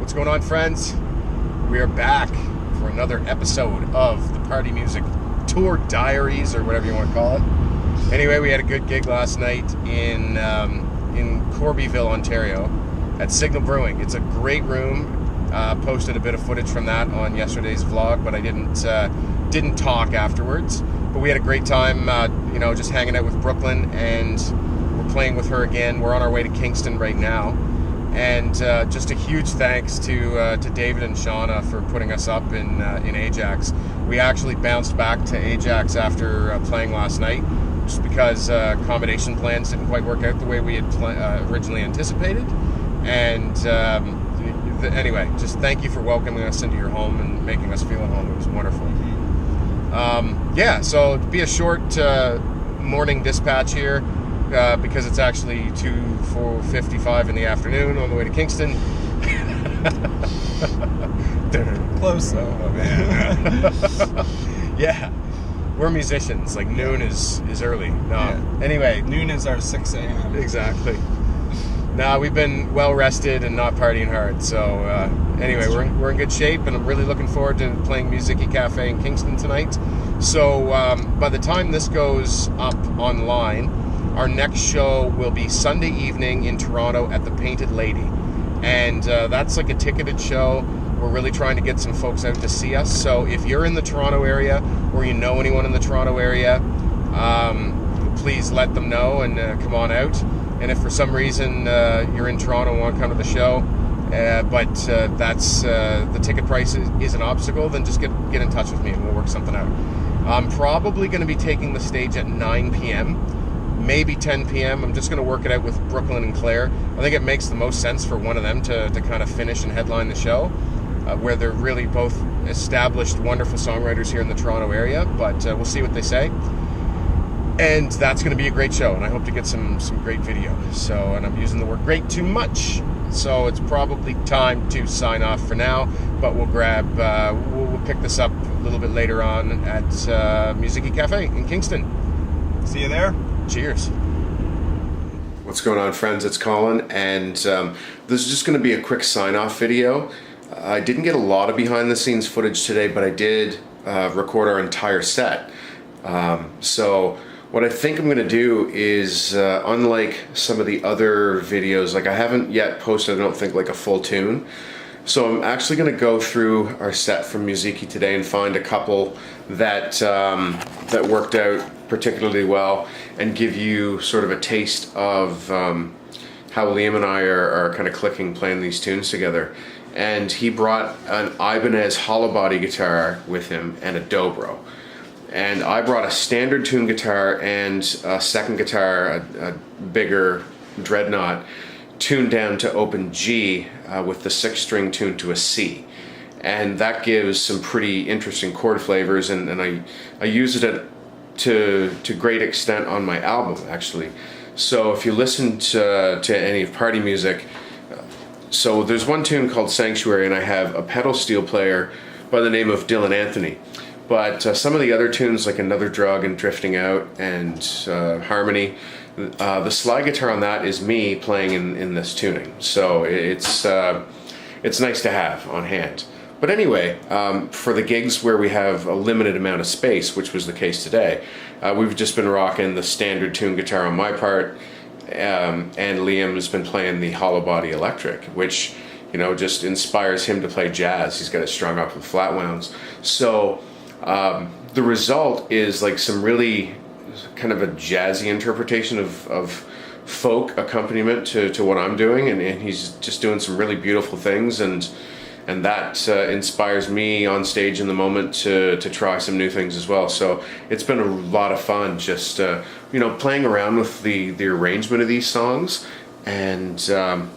What's going on, friends? We are back for another episode of the Party Music Tour Diaries, or whatever you want to call it. Anyway, we had a good gig last night in Corbyville, Ontario, at Signal Brewing. It's a great room. Posted a bit of footage from that on yesterday's vlog, but I didn't talk afterwards. But we had a great time, just hanging out with Brooklyn, and we're playing with her again. We're on our way to Kingston right now. And just a huge thanks to David and Shauna for putting us up in Ajax. We actually bounced back to Ajax after playing last night, just because accommodation plans didn't quite work out the way we had originally anticipated. And anyway, just thank you for welcoming us into your home and making us feel at home. It was wonderful. So it'd be a short morning dispatch here. Because it's actually 4:55 in the afternoon on the way to Kingston. Close though, man. Yeah, we're musicians. Like noon is early. No, yeah. Anyway, noon is our 6 a.m. Exactly. We've been well rested and not partying hard. So anyway, we're in good shape, and I'm really looking forward to playing Musiikki Kaffe in Kingston tonight. So by the time this goes up online, our next show will be Sunday evening in Toronto at the Painted Lady. And that's like a ticketed show. We're really trying to get some folks out to see us. So if you're in the Toronto area, or you know anyone in the Toronto area, please let them know and come on out. And if for some reason you're in Toronto and want to come to the show, but that's the ticket price is an obstacle, then just get in touch with me and we'll work something out. I'm probably going to be taking the stage at 9 p.m., maybe 10 p.m. I'm just going to work it out with Brooklyn and Claire. I think it makes the most sense for one of them to kind of finish and headline the show, where they're really both established, wonderful songwriters here in the Toronto area, but we'll see what they say. And that's going to be a great show, and I hope to get some great video. So, and I'm using the word great too much, so it's probably time to sign off for now, but we'll pick this up a little bit later on at Musiikki Kaffe in Kingston. See you there. Cheers. What's going on, friends? It's Colin, and this is just going to be a quick sign-off video. I didn't get a lot of behind-the-scenes footage today, but I did record our entire set. So what I think I'm going to do is, unlike some of the other videos, like I haven't yet posted, I don't think, like a full tune. So I'm actually going to go through our set from Musiikki today and find a couple that worked out particularly well, and give you sort of a taste of how Liam and I are kind of clicking playing these tunes together. And he brought an Ibanez hollow body guitar with him and a dobro. And I brought a standard tune guitar and a second guitar, a bigger dreadnought, tuned down to open G with the 6-string tuned to a C. And that gives some pretty interesting chord flavors, and I use it to great extent on my album, actually. So if you listen to any of Party Music, so there's one tune called Sanctuary, and I have a pedal steel player by the name of Dylan Anthony. But some of the other tunes, like Another Drug and Drifting Out and Harmony, the slide guitar on that is me playing in this tuning. So it's nice to have on hand. But anyway, for the gigs where we have a limited amount of space, which was the case today, we've just been rocking the standard tune guitar on my part, and Liam has been playing the hollow body electric, which, just inspires him to play jazz. He's got it strung up with flat wounds. So the result is like some really kind of a jazzy interpretation of folk accompaniment to what I'm doing, and he's just doing some really beautiful things, and that inspires me on stage in the moment to try some new things as well. So it's been a lot of fun just playing around with the arrangement of these songs, and so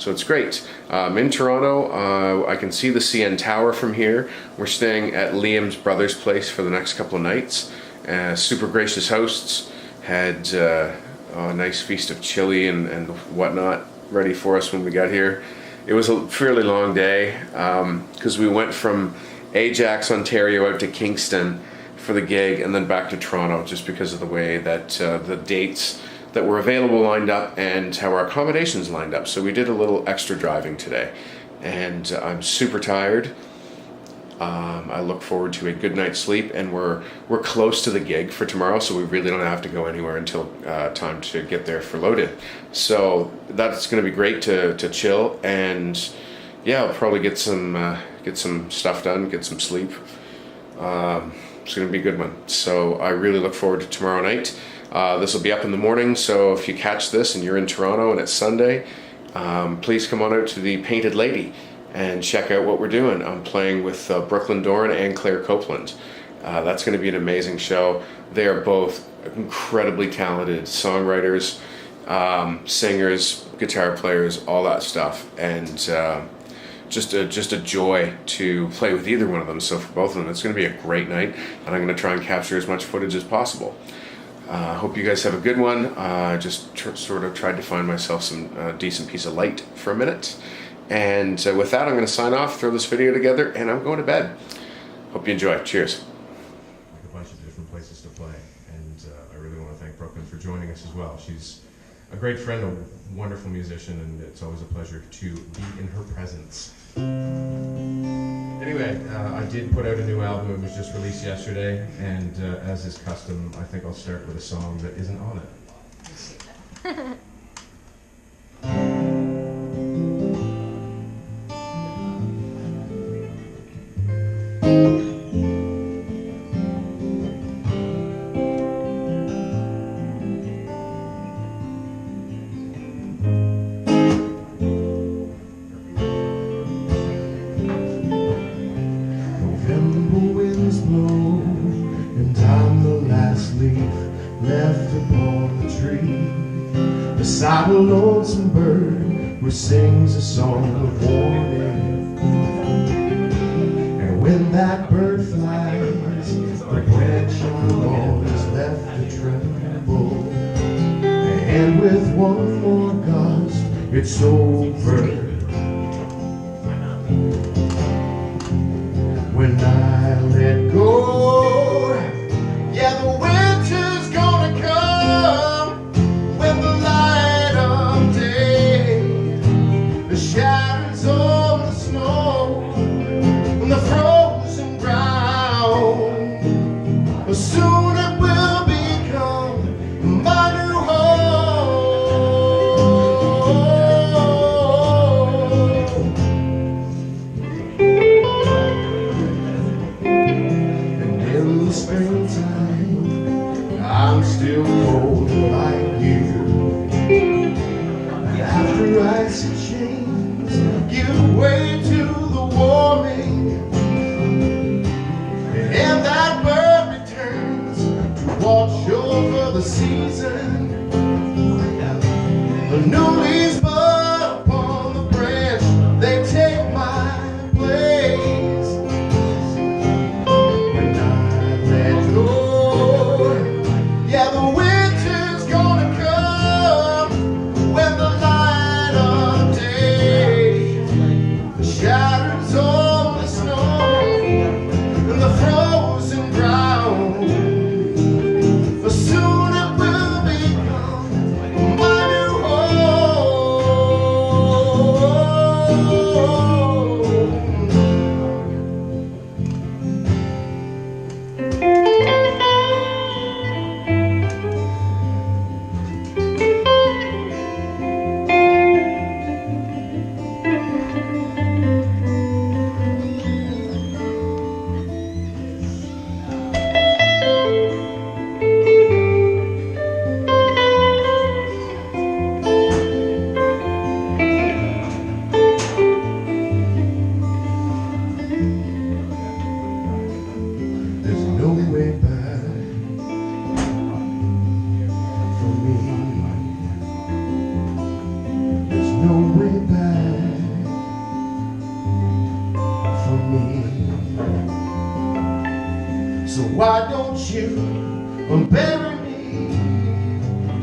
it's great. In Toronto, I can see the CN Tower from here. We're staying at Liam's brother's place for the next couple of nights. Super gracious hosts, had a nice feast of chili and whatnot ready for us when we got here. It was a fairly long day because we went from Ajax, Ontario out to Kingston for the gig, and then back to Toronto, just because of the way that the dates that were available lined up and how our accommodations lined up. So we did a little extra driving today. and I'm super tired. I look forward to a good night's sleep, and we're close to the gig for tomorrow, so we really don't have to go anywhere until time to get there for load-in. So that's going to be great to chill, and yeah, I'll probably get some stuff done, get some sleep. It's going to be a good one. So I really look forward to tomorrow night. This will be up in the morning, so if you catch this and you're in Toronto and it's Sunday, please come on out to the Painted Lady and check out what we're doing. I'm playing with Brooklyn Doran and Claire Copeland. That's going to be an amazing show. They are both incredibly talented songwriters, singers, guitar players, all that stuff, and just a joy to play with either one of them. So for both of them, it's going to be a great night, and I'm going to try and capture as much footage as possible. Hope you guys have a good one. Just sort of tried to find myself some decent piece of light for a minute. And with that, I'm going to sign off, throw this video together, and I'm going to bed. Hope you enjoy. Cheers. A bunch of different places to play, and I really want to thank Brooklyn for joining us as well. She's a great friend, a wonderful musician, and it's always a pleasure to be in her presence. Anyway, I did put out a new album. It was just released yesterday, and as is custom, I think I'll start with a song that isn't on it. Beside a lonesome bird who sings a song of warning. And when that bird flies, the branch on the lawn is left to tremble. And with one more gust, it's over. When I let go, yeah, the winter's gonna come. When the light of day, the shadows on the snow, and the frozen ground, soon it will become my new home. And in the springtime, I'm still cold like you. After icy chains give way to the warming, and that bird returns to watch over the season. The new leaves bud upon the branch, they take my place. When I let go, yeah, the winter's gonna come. When the light of day, the shadows on the snow, and the frozen ground, soon it will become my new home. There's no way back for me. There's no way back for me. So why don't you bury me?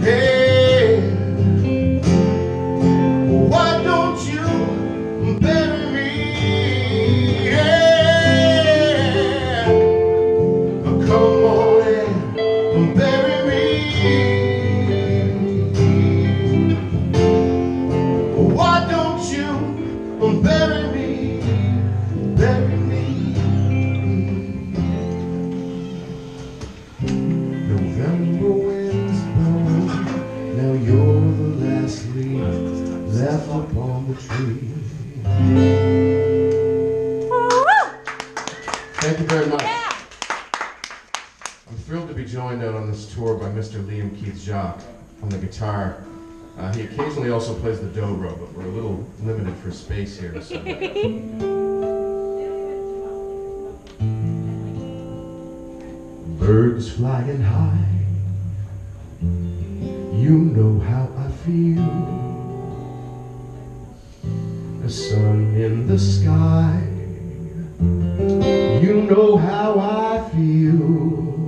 Hey, why don't you bury me? Yeah. Come on and bury me. Why don't you and bury me, bury me. November winds blow, now you're the last leaf left upon the tree. Thank you very much. I'm thrilled to be joined out on this tour by Mr. Liam Keith Jacques on the guitar. He occasionally also plays the dobro, but we're a little limited for space here. So. Birds flying high, you know how I feel. The sun in the sky, you know how I feel.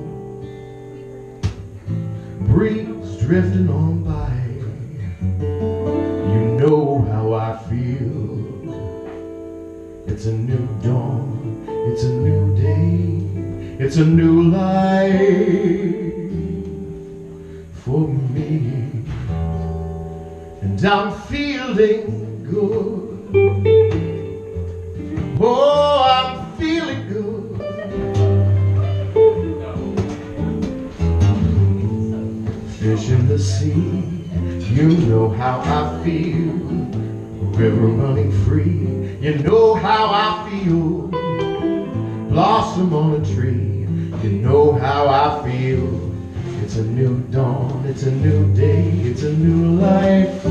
Breeze drifting on by, you know how I feel. It's a new dawn, it's a new day, it's a new life for me. And I'm feeling good. Oh, I'm feeling good. Fish in the sea, you know how I feel. River running free, you know how I feel. Blossom on a tree, you know how I feel. It's a new dawn, it's a new day, it's a new life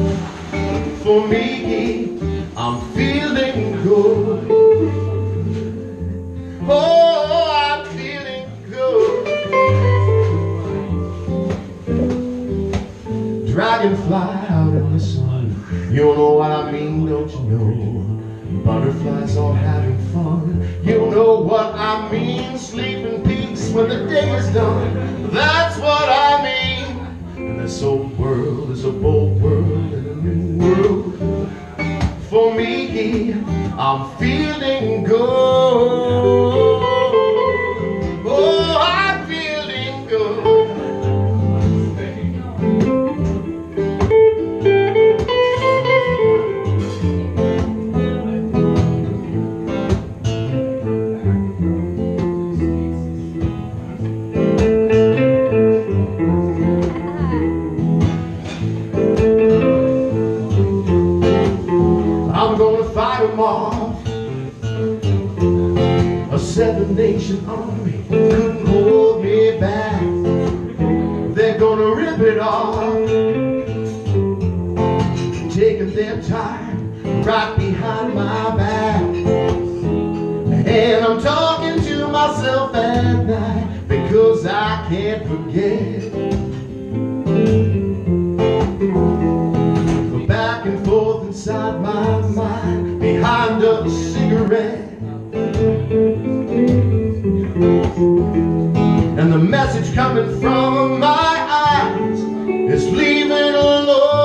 for me. I'm feeling good. Oh, I'm feeling good. Dragonfly out in the sun, you know what I mean, don't you know? Butterflies all having fun, you know what I mean. Sleep in peace when the day is done, that's what I mean. And this old world is a bold world and a new world for me. I'm feeling good. Oh, I'm feeling good. Off. A seven-nation army couldn't hold me back. They're gonna rip it off, taking their time right behind my back. And I'm talking to myself at night because I can't forget. Go back and forth inside my mind behind a cigarette. And the message coming from my eyes is leave it alone.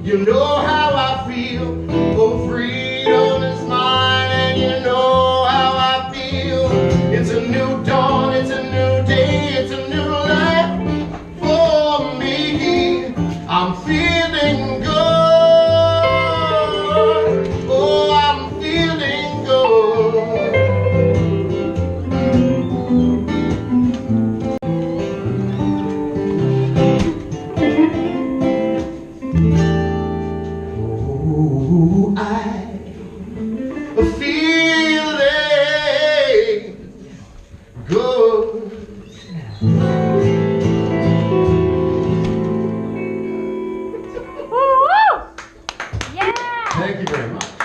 You know how I feel. Oh, freedom is mine, and you know how I feel. It's a new dawn, it's a new day, it's a new life for me. I'm feeling good. Oh, I'm feeling good. very much.